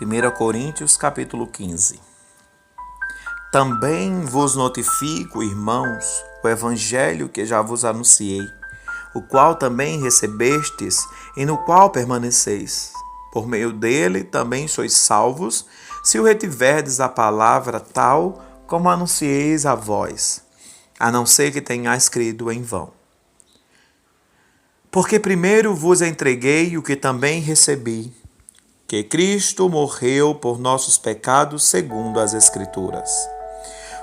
1 Coríntios capítulo 15. Também vos notifico, irmãos, o evangelho que já vos anunciei, o qual também recebestes e no qual permaneceis. Por meio dele também sois salvos, se o retiverdes a palavra tal como anuncieis a vós, a não ser que tenhais crido em vão. Porque primeiro vos entreguei o que também recebi, que Cristo morreu por nossos pecados segundo as Escrituras.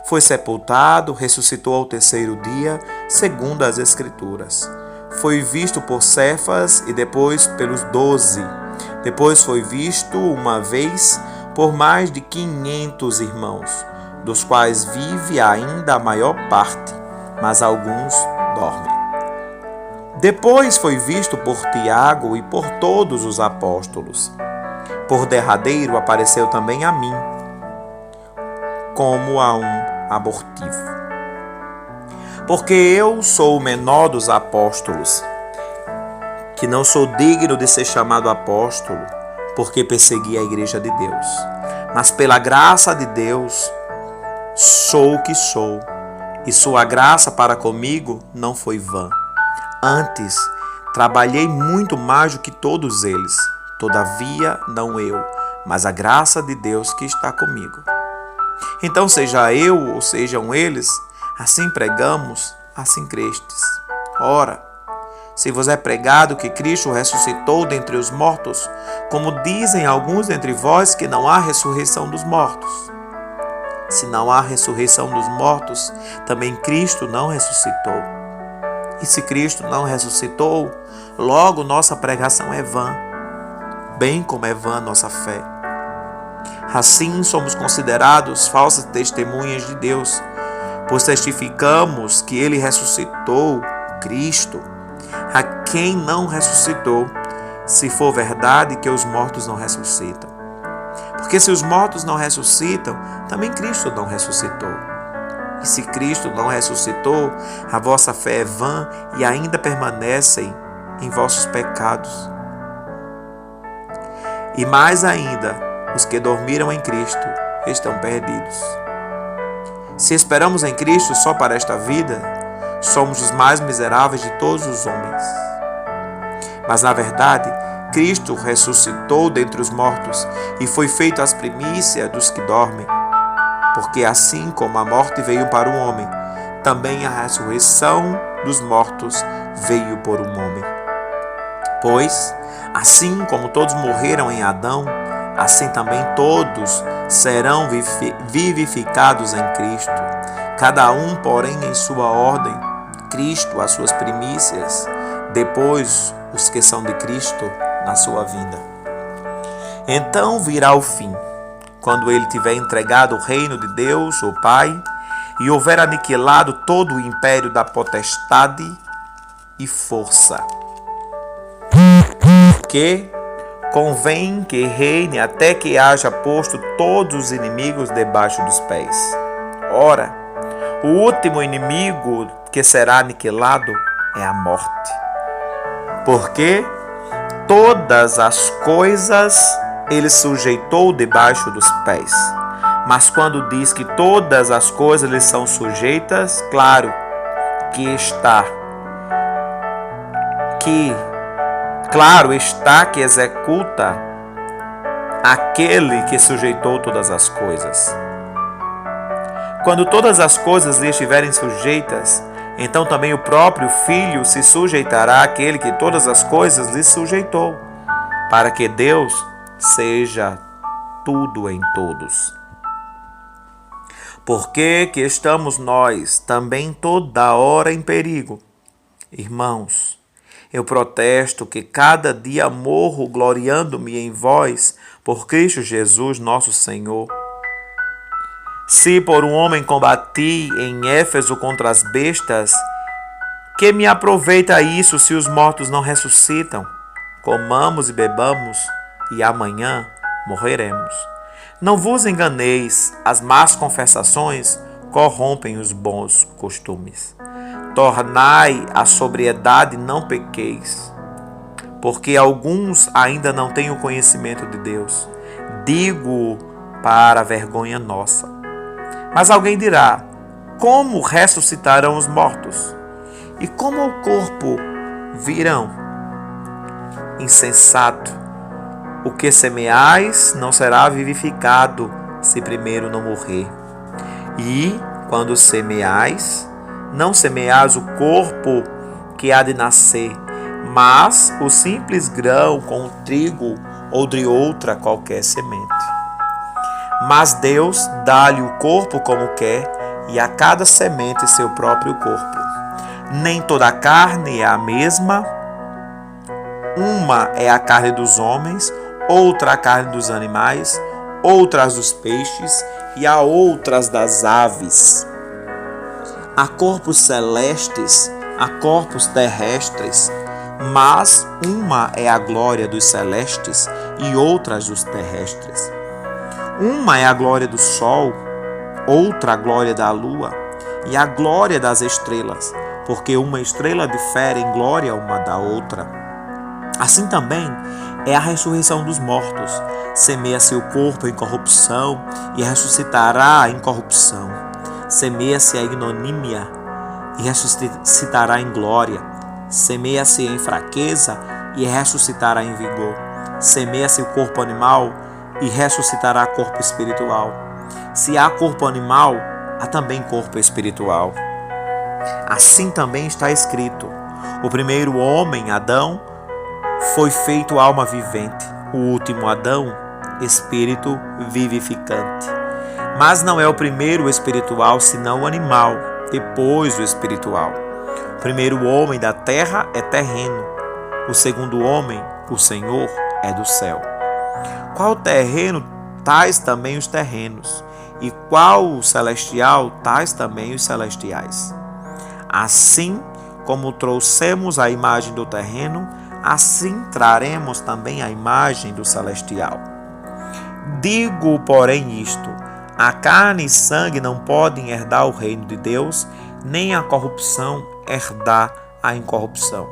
Foi sepultado, ressuscitou ao terceiro dia, segundo as Escrituras. Foi visto por Cefas e depois pelos 12. Depois foi visto uma vez por mais de 500 irmãos, dos quais vive ainda a maior parte, mas alguns dormem. Depois foi visto por Tiago e por todos os apóstolos. Por derradeiro apareceu também a mim, como a um abortivo. Porque eu sou o menor dos apóstolos, que não sou digno de ser chamado apóstolo, porque persegui a igreja de Deus. Mas pela graça de Deus, sou o que sou, e sua graça para comigo não foi vã. Antes, trabalhei muito mais do que todos eles. Todavia, não eu, mas a graça de Deus que está comigo. Então, seja eu ou sejam eles, assim pregamos, assim crestes. Ora, se vos é pregado que Cristo ressuscitou dentre os mortos, como dizem alguns entre vós que não há ressurreição dos mortos. Se não há ressurreição dos mortos, também Cristo não ressuscitou. E se Cristo não ressuscitou, logo nossa pregação é vã, bem como é vã nossa fé. Assim somos considerados falsas testemunhas de Deus, pois testificamos que Ele ressuscitou Cristo, a quem não ressuscitou, se for verdade que os mortos não ressuscitam. Porque se os mortos não ressuscitam, também Cristo não ressuscitou. E se Cristo não ressuscitou, a vossa fé é vã e ainda permanecem em vossos pecados. E mais ainda, os que dormiram em Cristo estão perdidos. Se esperamos em Cristo só para esta vida, somos os mais miseráveis de todos os homens. Mas, na verdade, Cristo ressuscitou dentre os mortos e foi feito as primícias dos que dormem. Porque assim como a morte veio para o homem, também a ressurreição dos mortos veio por um homem. Pois, assim como todos morreram em Adão, assim também todos serão vivificados em Cristo. Cada um, porém, em sua ordem. Cristo, as suas primícias, depois os que são de Cristo na sua vinda. Então virá o fim, quando ele tiver entregado o reino de Deus, o Pai, e houver aniquilado todo o império da potestade e força, que convém que reine até que haja posto todos os inimigos debaixo dos pés. Ora, o último inimigo que será aniquilado é a morte. Porque todas as coisas ele sujeitou debaixo dos pés. Mas quando diz que todas as coisas lhe são sujeitas, claro está que executa aquele que sujeitou todas as coisas. Quando todas as coisas lhe estiverem sujeitas, então também o próprio Filho se sujeitará àquele que todas as coisas lhe sujeitou, para que Deus seja tudo em todos. Porque que estamos nós também toda hora em perigo? Irmãos, eu protesto que cada dia morro gloriando-me em vós por Cristo Jesus nosso Senhor. Se por um homem combati em Éfeso contra as bestas, que me aproveita isso se os mortos não ressuscitam? Comamos e bebamos, e amanhã morreremos. Não vos enganeis, as más confessações corrompem os bons costumes. Tornai a sobriedade, não pequeis, porque alguns ainda não têm o conhecimento de Deus. Digo para a vergonha nossa. Mas alguém dirá: como ressuscitarão os mortos? E como o corpo virão? Insensato! O que semeais não será vivificado se primeiro não morrer. E, quando semeais, não semeais o corpo que há de nascer, mas o simples grão com o trigo ou de outra qualquer semente. Mas Deus dá-lhe o corpo como quer, e a cada semente seu próprio corpo. Nem toda a carne é a mesma. Uma é a carne dos homens, outra a carne dos animais, outras dos peixes e a outras das aves. Há corpos celestes, há corpos terrestres, mas uma é a glória dos celestes e outras dos terrestres. Uma é a glória do sol, outra a glória da lua e a glória das estrelas, porque uma estrela difere em glória uma da outra. Assim também é a ressurreição dos mortos. Semeia-se o corpo em corrupção e ressuscitará a incorrupção. Semeia-se a ignomínia e ressuscitará em glória. Semeia-se em fraqueza e ressuscitará em vigor. Semeia-se o corpo animal e ressuscitará corpo espiritual. Se há corpo animal, há também corpo espiritual. Assim também está escrito: o primeiro homem, Adão, foi feito alma vivente, o último Adão, espírito vivificante. Mas não é o primeiro o espiritual, senão o animal, depois o espiritual. O primeiro homem da terra é terreno, o segundo homem, o Senhor, é do céu. Qual terreno, tais também os terrenos, e qual o celestial, tais também os celestiais. Assim como trouxemos a imagem do terreno, assim traremos também a imagem do celestial. Digo, porém, isto: a carne e sangue não podem herdar o reino de Deus, nem a corrupção herdar a incorrupção.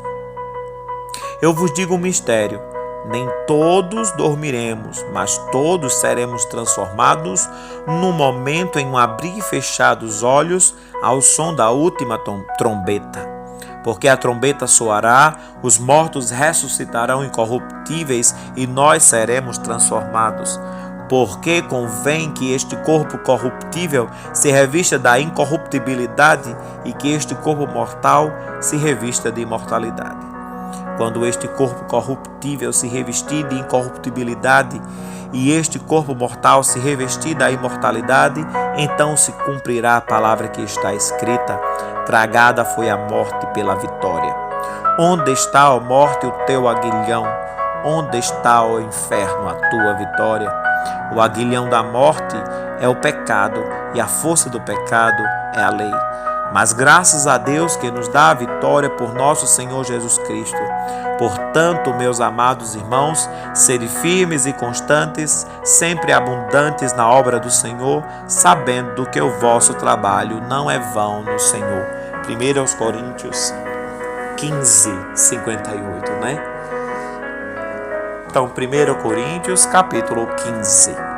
Eu vos digo um mistério: nem todos dormiremos, mas todos seremos transformados no momento, em um abrir e fechar dos olhos, ao som da última trombeta. Porque a trombeta soará, os mortos ressuscitarão incorruptíveis e nós seremos transformados. Porque convém que este corpo corruptível se revista da incorruptibilidade e que este corpo mortal se revista de imortalidade. Quando este corpo corruptível se revestir de incorruptibilidade e este corpo mortal se revestir da imortalidade, então se cumprirá a palavra que está escrita: tragada foi a morte pela vitória. Onde está, ó morte, o teu aguilhão? Onde está, ó inferno, a tua vitória? O aguilhão da morte é o pecado, e a força do pecado é a lei. Mas graças a Deus que nos dá a vitória por nosso Senhor Jesus Cristo. Portanto, meus amados irmãos, sede firmes e constantes, sempre abundantes na obra do Senhor, sabendo que o vosso trabalho não é vão no Senhor. 1 Coríntios 15, 58, né? Então, 1 Coríntios, capítulo 15.